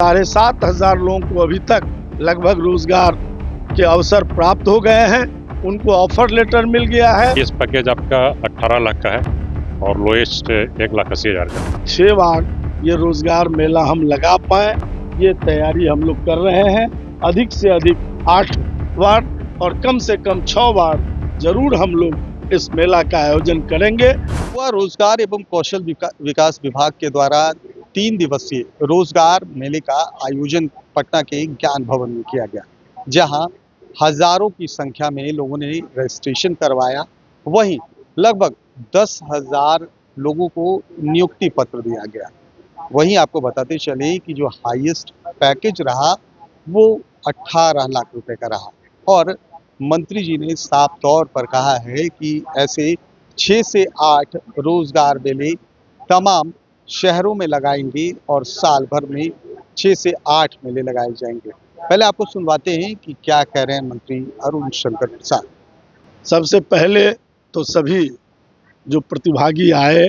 7,500 लोगों को अभी तक लगभग रोजगार के अवसर प्राप्त हो गए हैं। उनको ऑफर लेटर मिल गया है। इस पैकेज आपका 18 लाख का है और लोएस्ट 1,80,000 का। 6 बार ये रोजगार मेला हम लगा पाए, ये तैयारी हम लोग कर रहे हैं। अधिक से अधिक 8 बार और कम से कम 6 बार जरूर हम लोग इस मेला का आयोजन करेंगे। वह रोजगार एवं कौशल विकास विभाग के द्वारा 3 दिवसीय रोजगार मेले का आयोजन पटना के ज्ञान भवन में किया गया, जहां हजारों की संख्या में लोगों ने रजिस्ट्रेशन करवाया। वहीं लगभग 10,000 लोगों को नियुक्ति पत्र दिया गया। वहीं आपको बताते चले कि जो हाईएस्ट पैकेज रहा वो 18 लाख रुपए का रहा और मंत्री जी ने साफ तौर पर कहा है कि ऐसे 6 से 8 रोजगार मेले तमाम शहरों में लगाएंगे और साल भर में 6 से 8 मेले लगाए जाएंगे। पहले आपको सुनवाते हैं कि क्या कह रहे हैं मंत्री अरुण शंकर प्रसाद। सबसे पहले तो सभी जो प्रतिभागी आए,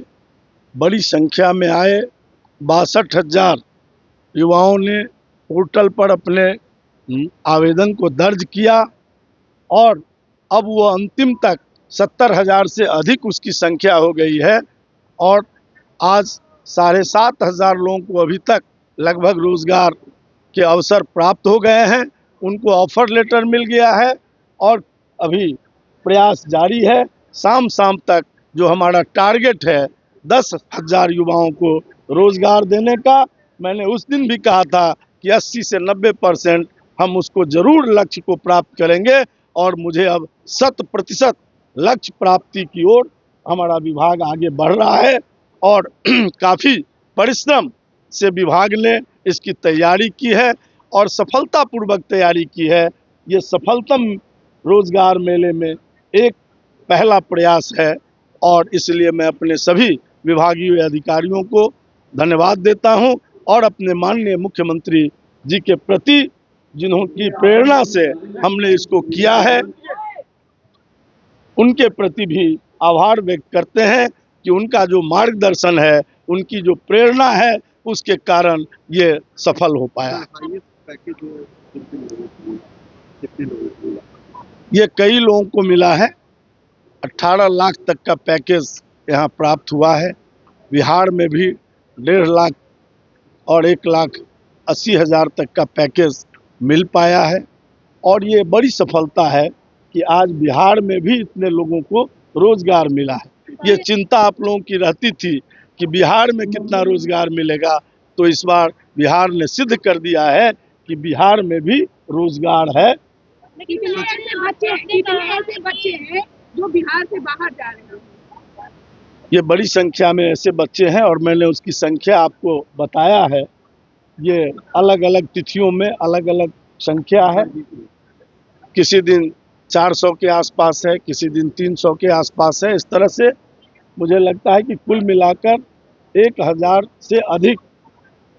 बड़ी संख्या में आए, 62,000 युवाओं ने पोर्टल पर अपने आवेदन को दर्ज किया और अब वो अंतिम तक 70,000 से अधिक उसकी संख्या हो गई है और आज 7,500 लोगों को अभी तक लगभग रोजगार के अवसर प्राप्त हो गए हैं। उनको ऑफर लेटर मिल गया है और अभी प्रयास जारी है। शाम तक जो हमारा टारगेट है 10,000 युवाओं को रोजगार देने का, मैंने उस दिन भी कहा था कि 80 से 90% हम उसको जरूर लक्ष्य को प्राप्त करेंगे और मुझे अब 100% लक्ष्य प्राप्ति की ओर हमारा विभाग आगे बढ़ रहा है और काफ़ी परिश्रम से विभाग ने इसकी तैयारी की है और सफलतापूर्वक तैयारी की है। ये सफलतम रोजगार मेले में एक पहला प्रयास है और इसलिए मैं अपने सभी विभागीय अधिकारियों को धन्यवाद देता हूं और अपने माननीय मुख्यमंत्री जी के प्रति, जिन्होंने प्रेरणा से हमने इसको किया है, उनके प्रति भी आभार व्यक्त करते हैं कि उनका जो मार्गदर्शन है, उनकी जो प्रेरणा है, उसके कारण ये सफल हो पाया। ये कई लोगों को मिला है। 18 लाख तक का पैकेज यहाँ प्राप्त हुआ है। बिहार में भी 1.5 लाख और 1,80,000 तक का पैकेज मिल पाया है और ये बड़ी सफलता है कि आज बिहार में भी इतने लोगों को रोजगार मिला है। ये चिंता आप लोगों की रहती थी कि बिहार में कितना रोजगार मिलेगा, तो इस बार बिहार ने सिद्ध कर दिया है कि बिहार में भी रोजगार है। कितने ऐसे बच्चे हैं जो बिहार से बाहर जा रहे हैं? ये बड़ी संख्या में ऐसे बच्चे हैं और मैंने उसकी संख्या आपको बताया है। ये अलग अलग तिथियों में अलग अलग संख्या है। किसी दिन 400 के आसपास है, किसी दिन 300 के आसपास है। इस तरह से मुझे लगता है कि कुल मिलाकर 1,000 से अधिक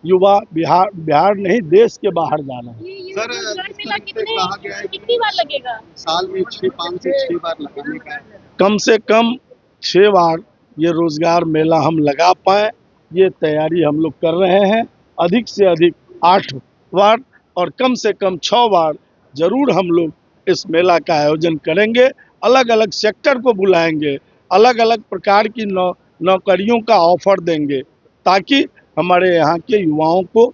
युवा बिहार नहीं देश के बाहर जा रहे हैं। सर, कहा गया है कितनी बार लगेगा? साल में 5 से 6 बार लगाने का है। कम से कम 6 बार ये रोजगार मेला हम लगा पाए, ये तैयारी हम लोग कर रहे हैं। अधिक से अधिक 8 बार और कम से कम 6 बार जरूर हम लोग इस मेला का आयोजन करेंगे। अलग अलग सेक्टर को बुलाएंगे, अलग अलग प्रकार की नौकरियों का ऑफर देंगे ताकि हमारे यहाँ के युवाओं को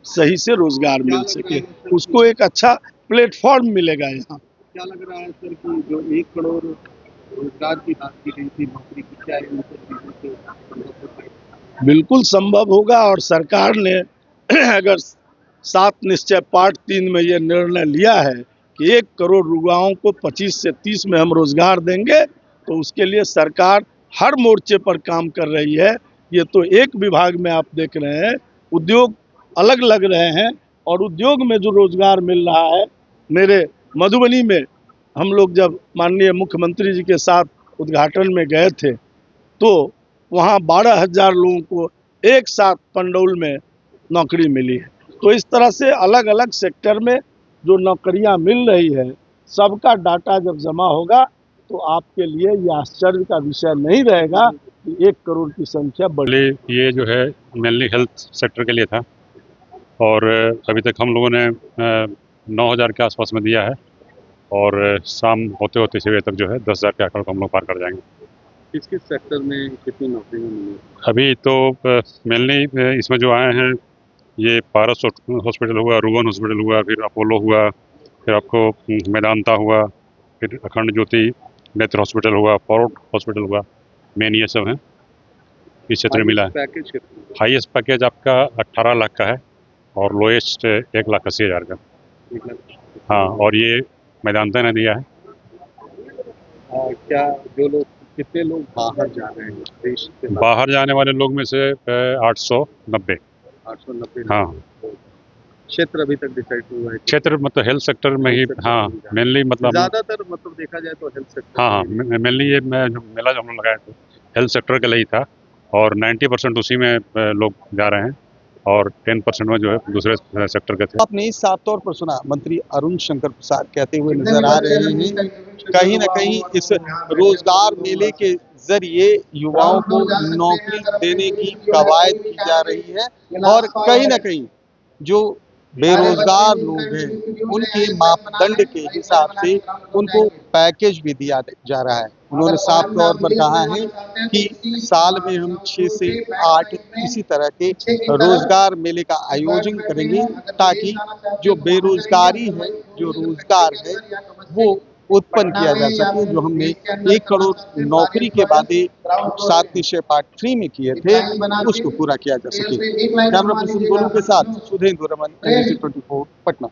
सही से रोजगार मिल सके, उसको एक अच्छा प्लेटफॉर्म मिलेगा। यहाँ क्या लग रहा है सर कि जो 1 करोड़ रोजगार की बात की गई थी नौकरी की, क्या बिल्कुल संभव होगा और सरकार ने अगर 7 निश्चय पार्ट 3 में ये निर्णय लिया है कि 1 करोड़ युवाओं को 25 से 30 में हम रोजगार देंगे, तो उसके लिए सरकार हर मोर्चे पर काम कर रही है। ये तो एक विभाग में आप देख रहे हैं, उद्योग अलग लग रहे हैं और उद्योग में जो रोजगार मिल रहा है, मेरे मधुबनी में हम लोग जब माननीय मुख्यमंत्री जी के साथ उद्घाटन में गए थे तो वहाँ 12,000 लोगों को एक साथ पंडौल में नौकरी मिली है। तो इस तरह से अलग अलग सेक्टर में जो नौकरियां मिल रही है, सबका डाटा जब जमा होगा तो आपके लिए ये आश्चर्य का विषय नहीं रहेगा कि 1 करोड़ की संख्या बढ़ी। ये जो है मेनली हेल्थ सेक्टर के लिए था और अभी तक हम लोगों ने 9,000 के आसपास में दिया है और शाम होते होते 6 बजे तक जो है 10,000 के आंकड़े को हम लोग पार कर जाएंगे। किस किस सेक्टर में कितनी नौकरियां मिली? अभी तो मेनली इसमें जो आए हैं ये पारस हॉस्पिटल हुआ, रूबन हॉस्पिटल हुआ, फिर अपोलो हुआ, फिर आपको मेदांता हुआ, फिर अखंड ज्योति नेत्र हॉस्पिटल हुआ, फॉरवर्ड हॉस्पिटल हुआ, मेन ये सब हैं इस क्षेत्र में मिला है। पैकेज कितना? हाईएस्ट पैकेज आपका 18 लाख का है और लोएस्ट 1,80,000 का। 1 लाख। हाँ, और ये मेदांता ने दिया है। क्या जो लोग कितने लोग बाहर जा रहे हैं देश के बाहर जाने वाले लोग में से 890। 890? हाँ, क्षेत्र अभी तक डिसाइड हुआ है? क्षेत्र मतलब हेल्थ सेक्टर में ही। हाँ, मेनली मतलब ज्यादातर मतलब देखा जाए तो हेल्थ सेक्टर। हाँ, मेनली ये मैं जो मेला जो हम लोग लगाए थे हेल्थ सेक्टर के लिए ही था और 90% उसी में लोग जा रहे हैं और 10% में जो है दूसरे सेक्टर के थे। आपने साफ तौर पर सुना मंत्री अरुण शंकर प्रसाद कहते हुए नजर आ रहे हैं, कहीं ना कहीं इस रोजगार मेले के जरिए युवाओं को नौकरी देने की कवायद की जा रही है और कहीं ना कहीं जो बेरोजगार लोग हैं उनके मापदंड के हिसाब से उनको पैकेज भी दिया जा रहा है। उन्होंने साफ तौर पर कहा है कि साल में हम 6 से 8 इसी तरह के रोजगार मेले का आयोजन करेंगे ताकि जो बेरोजगारी है, जो रोजगार है वो उत्पन्न किया जा सके। जो हमने 1 करोड़ नौकरी के वादे 7 निश्चय पार्ट 3 में किए थे उसको पूरा किया जा सके। कैमरा पर्सन गोलू के साथ सुधेंद्र रमन, NBC 24 पटना।